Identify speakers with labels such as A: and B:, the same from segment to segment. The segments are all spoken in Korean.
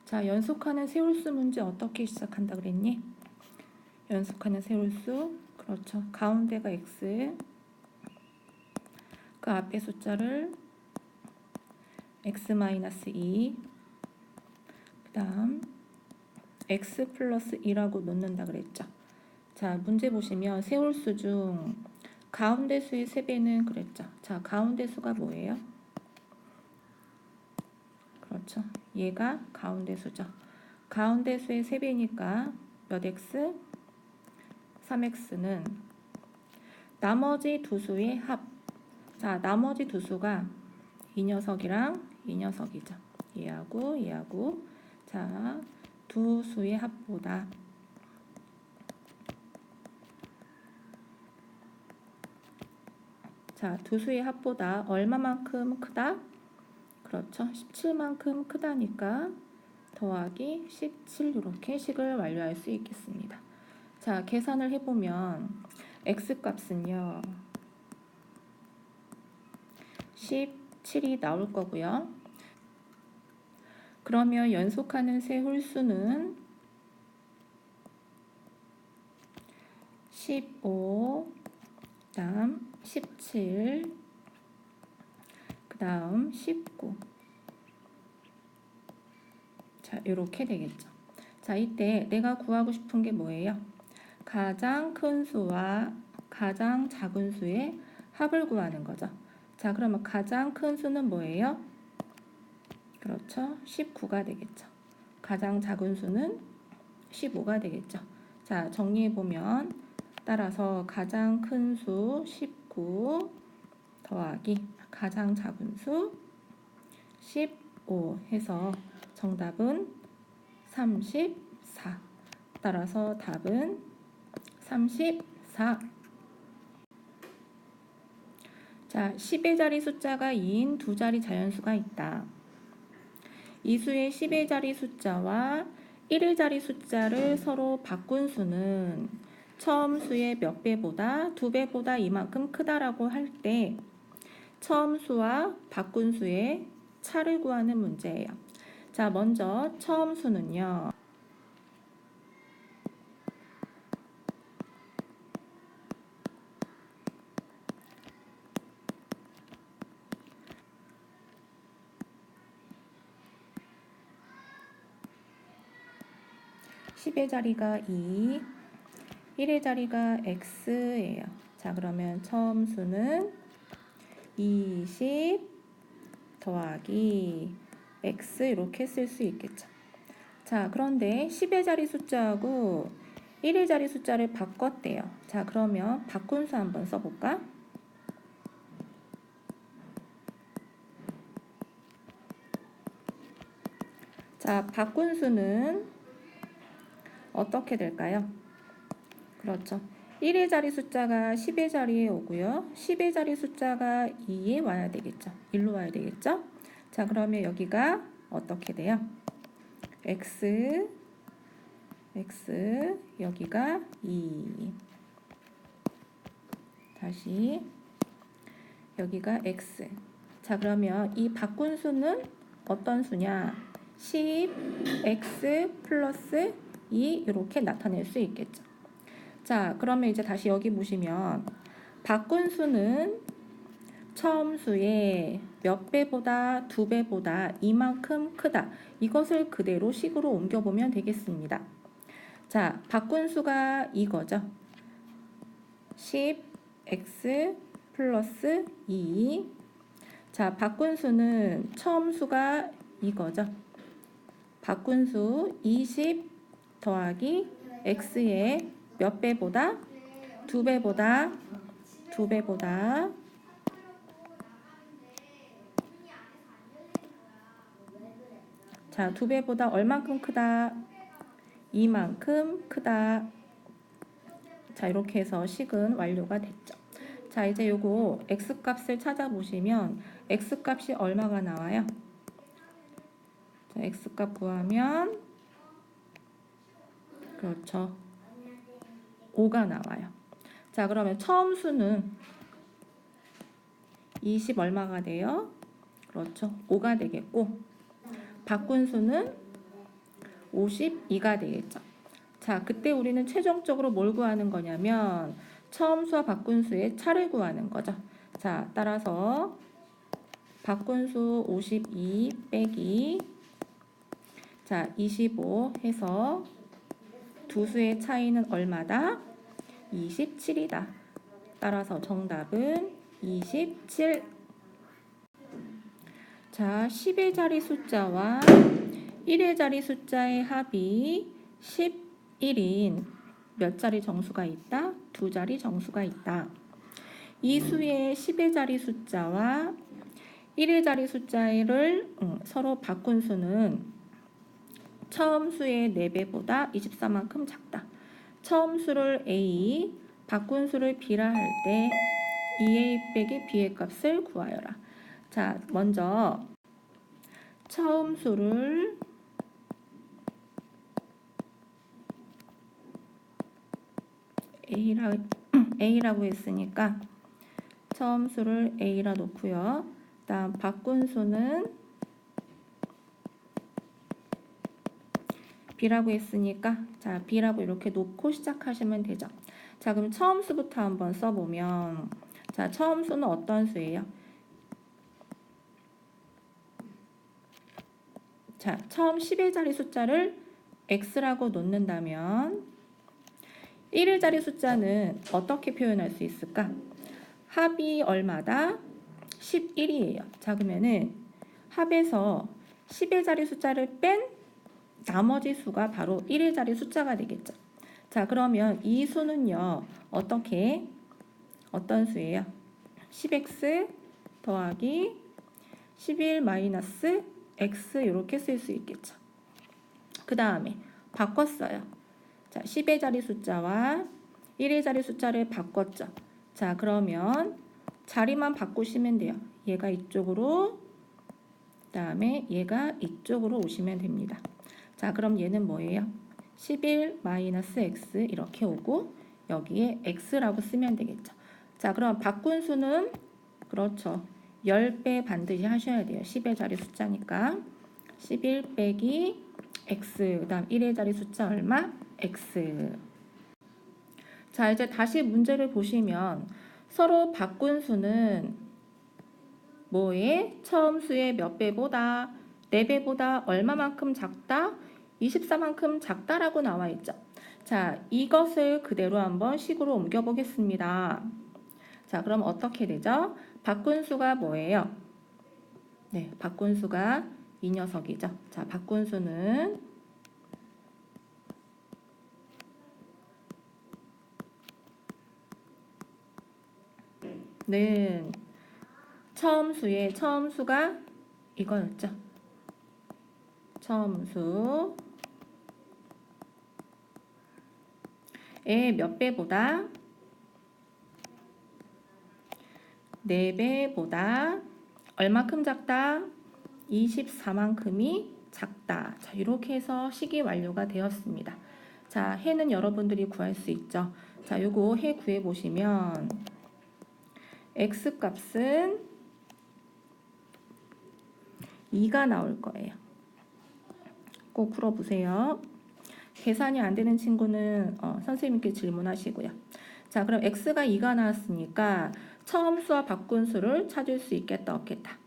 A: 자, 연속하는 세홀수 문제 어떻게 시작한다 그랬니? 연속하는 세홀수, 그렇죠. 가운데가 x, 그 앞에 숫자를 x-2, 그 다음 x 플러스 2라고 놓는다 그랬죠. 자, 문제 보시면 세홀수 중 가운데 수의 세배는 그랬죠. 자, 가운데 수가 뭐예요? 그렇죠. 얘가 가운데 수죠. 가운데 수의 세배니까 몇 x? 3x는 나머지 두 수의 합. 자, 나머지 두 수가 이 녀석이랑 이 녀석이죠. 얘하고 얘하고. 자, 두 수의 합보다 두 수의 합보다 얼마만큼 크다? 그렇죠. 17만큼 크다니까 더하기 17 이렇게 식을 완료할 수 있겠습니다. 자, 계산을 해보면 x값은요 17이 나올 거고요. 그러면 연속하는 세 홀수는 15, 그 다음 17, 그 다음 19. 자, 이렇게 되겠죠. 자, 이때 내가 구하고 싶은 게 뭐예요? 가장 큰 수와 가장 작은 수의 합을 구하는 거죠. 자, 그러면 가장 큰 수는 뭐예요? 그렇죠. 19가 되겠죠. 가장 작은 수는 15가 되겠죠. 자, 정리해보면 따라서 가장 큰 수 19 더하기 가장 작은 수 15 해서 정답은 34. 따라서 답은 34. 자, 10의 자리 숫자가 2인 두 자리 자연수가 있다. 이 수의 10의 자리 숫자와 1의 자리 숫자를 서로 바꾼 수는 처음 수의 몇 배보다 두 배보다 이만큼 크다라고 할 때 처음 수와 바꾼 수의 차를 구하는 문제예요. 자, 먼저 처음 수는요. (10의) 자리가 2, 1의 자리가 x예요. 자, 그러면 처음 수는 20 더하기 x 이렇게 쓸 수 있겠죠. 자, 그런데 10의 자리 숫자하고 1의 자리 숫자를 바꿨대요. 자, 그러면 바꾼 수 한번 써볼까? 자, 바꾼 수는 어떻게 될까요? 그렇죠. 1의 자리 숫자가 10의 자리에 오고요. 10의 자리 숫자가 2에 와야 되겠죠. 1로 와야 되겠죠. 자, 그러면 여기가 어떻게 돼요? x 여기가 2. 다시 여기가 x. 자, 그러면 이 바꾼 수는 어떤 수냐? 10x 플러스 2 이렇게 나타낼 수 있겠죠. 자, 그러면 이제 다시 여기 보시면 바꾼 수는 처음 수의 몇 배보다 두 배보다 이만큼 크다. 이것을 그대로 식으로 옮겨보면 되겠습니다. 자, 바꾼 수가 이거죠. 10x 플러스 2. 자, 바꾼 수는 처음 수가 이거죠. 바꾼 수 20 더하기 x의 몇 배보다? 두 배보다 자, 두 배보다 얼만큼 크다? 이만큼 크다. 자, 이렇게 해서 식은 완료가 됐죠. 자, 이제 요거 x값을 찾아보시면 x값이 얼마가 나와요? 자, x값 구하면 그렇죠. 5가 나와요. 자, 그러면 처음 수는 20 얼마가 돼요? 그렇죠. 5가 되겠고 바꾼 수는 52가 되겠죠. 자, 그때 우리는 최종적으로 뭘 구하는 거냐면 처음수와 바꾼수의 차를 구하는 거죠. 자, 따라서 바꾼수 52 빼기 25 해서 두 수의 차이는 얼마다? 27이다. 따라서 정답은 27. 자, 10의 자리 숫자와 1의 자리 숫자의 합이 11인 몇 자리 정수가 있다? 두 자리 정수가 있다. 이 수의 10의 자리 숫자와 1의 자리 숫자를 서로 바꾼 수는 처음 수의 4배보다 24만큼 작다. 처음 수를 A, 바꾼 수를 B라 할 때 2A 빼기 B의 값을 구하여라. 자, 먼저 처음 수를 A라고 했으니까 처음 수를 A라 놓고요. 다음 바꾼 수는 B라고 했으니까 자, B라고 이렇게 놓고 시작하시면 되죠. 자, 그럼 처음 수부터 한번 써보면 자, 처음 수는 어떤 수예요? 자, 처음 10의 자리 숫자를 X라고 놓는다면 1의 자리 숫자는 어떻게 표현할 수 있을까? 합이 얼마다? 11이에요. 자, 그러면은 합에서 10의 자리 숫자를 뺀 나머지 수가 바로 1의 자리 숫자가 되겠죠. 자, 그러면 이 수는요. 어떤 수예요? 10x 더하기 11 마이너스 x 이렇게 쓸 수 있겠죠. 그 다음에 바꿨어요. 자, 10의 자리 숫자와 1의 자리 숫자를 바꿨죠. 자, 그러면 자리만 바꾸시면 돼요. 얘가 이쪽으로, 그 다음에 얘가 이쪽으로 오시면 됩니다. 자, 그럼 얘는 뭐예요? 11 마이너스 x 이렇게 오고 여기에 x라고 쓰면 되겠죠. 자, 그럼 바꾼 수는 그렇죠. 10배 반드시 하셔야 돼요. 10의 자리 숫자니까 11 빼기 x, 그 다음 1의 자리 숫자 얼마? x. 자, 이제 다시 문제를 보시면 서로 바꾼 수는 뭐에? 처음 수의 몇 배보다? 4배보다 얼마만큼 작다? 24만큼 작다라고 나와 있죠. 자, 이것을 그대로 한번 식으로 옮겨 보겠습니다. 자, 그럼 어떻게 되죠? 바꾼 수가 뭐예요? 네, 바꾼 수가 이 녀석이죠. 자, 바꾼 수는 처음 수가 이거였죠. 처음 수의 몇 배보다? 4배보다 얼마큼 작다? 24만큼이 작다. 자, 이렇게 해서 식이 완료가 되었습니다. 자, 해는 여러분들이 구할 수 있죠. 자, 요거 해 구해 보시면 x 값은 2가 나올 거예요. 꼭 풀어보세요. 계산이 안 되는 친구는 선생님께 질문하시고요. 자, 그럼 x가 2가 나왔으니까 처음 수와 바꾼 수를 찾을 수 있겠다, 없겠다?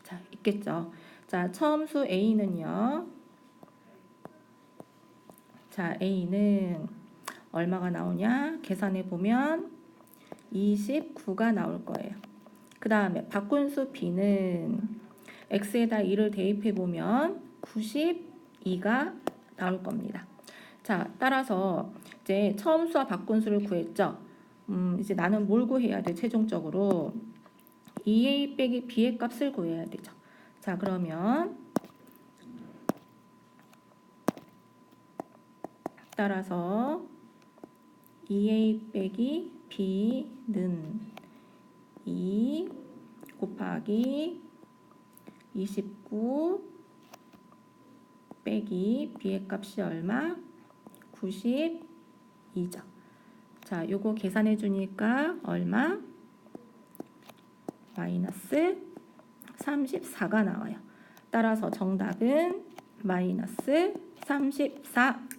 A: 자, 있겠죠. 자, 처음 수 a는요. 자, a는 얼마가 나오냐? 계산해 보면 29가 나올 거예요. 그 다음에 바꾼 수 b는 x에다 2를 대입해 보면 92가 나올 겁니다. 자, 따라서 이제 처음 수와 바꾼 수를 구했죠. 이제 나는 뭘 구해야 돼? 최종적으로 2a 빼기 b의 값을 구해야 되죠. 자, 그러면 따라서 2a 빼기 b는 2 곱하기 29 빼기 b의 값이 얼마? 92죠. 자, 요거 계산해 주니까 얼마? 마이너스 34가 나와요. 따라서 정답은 마이너스 34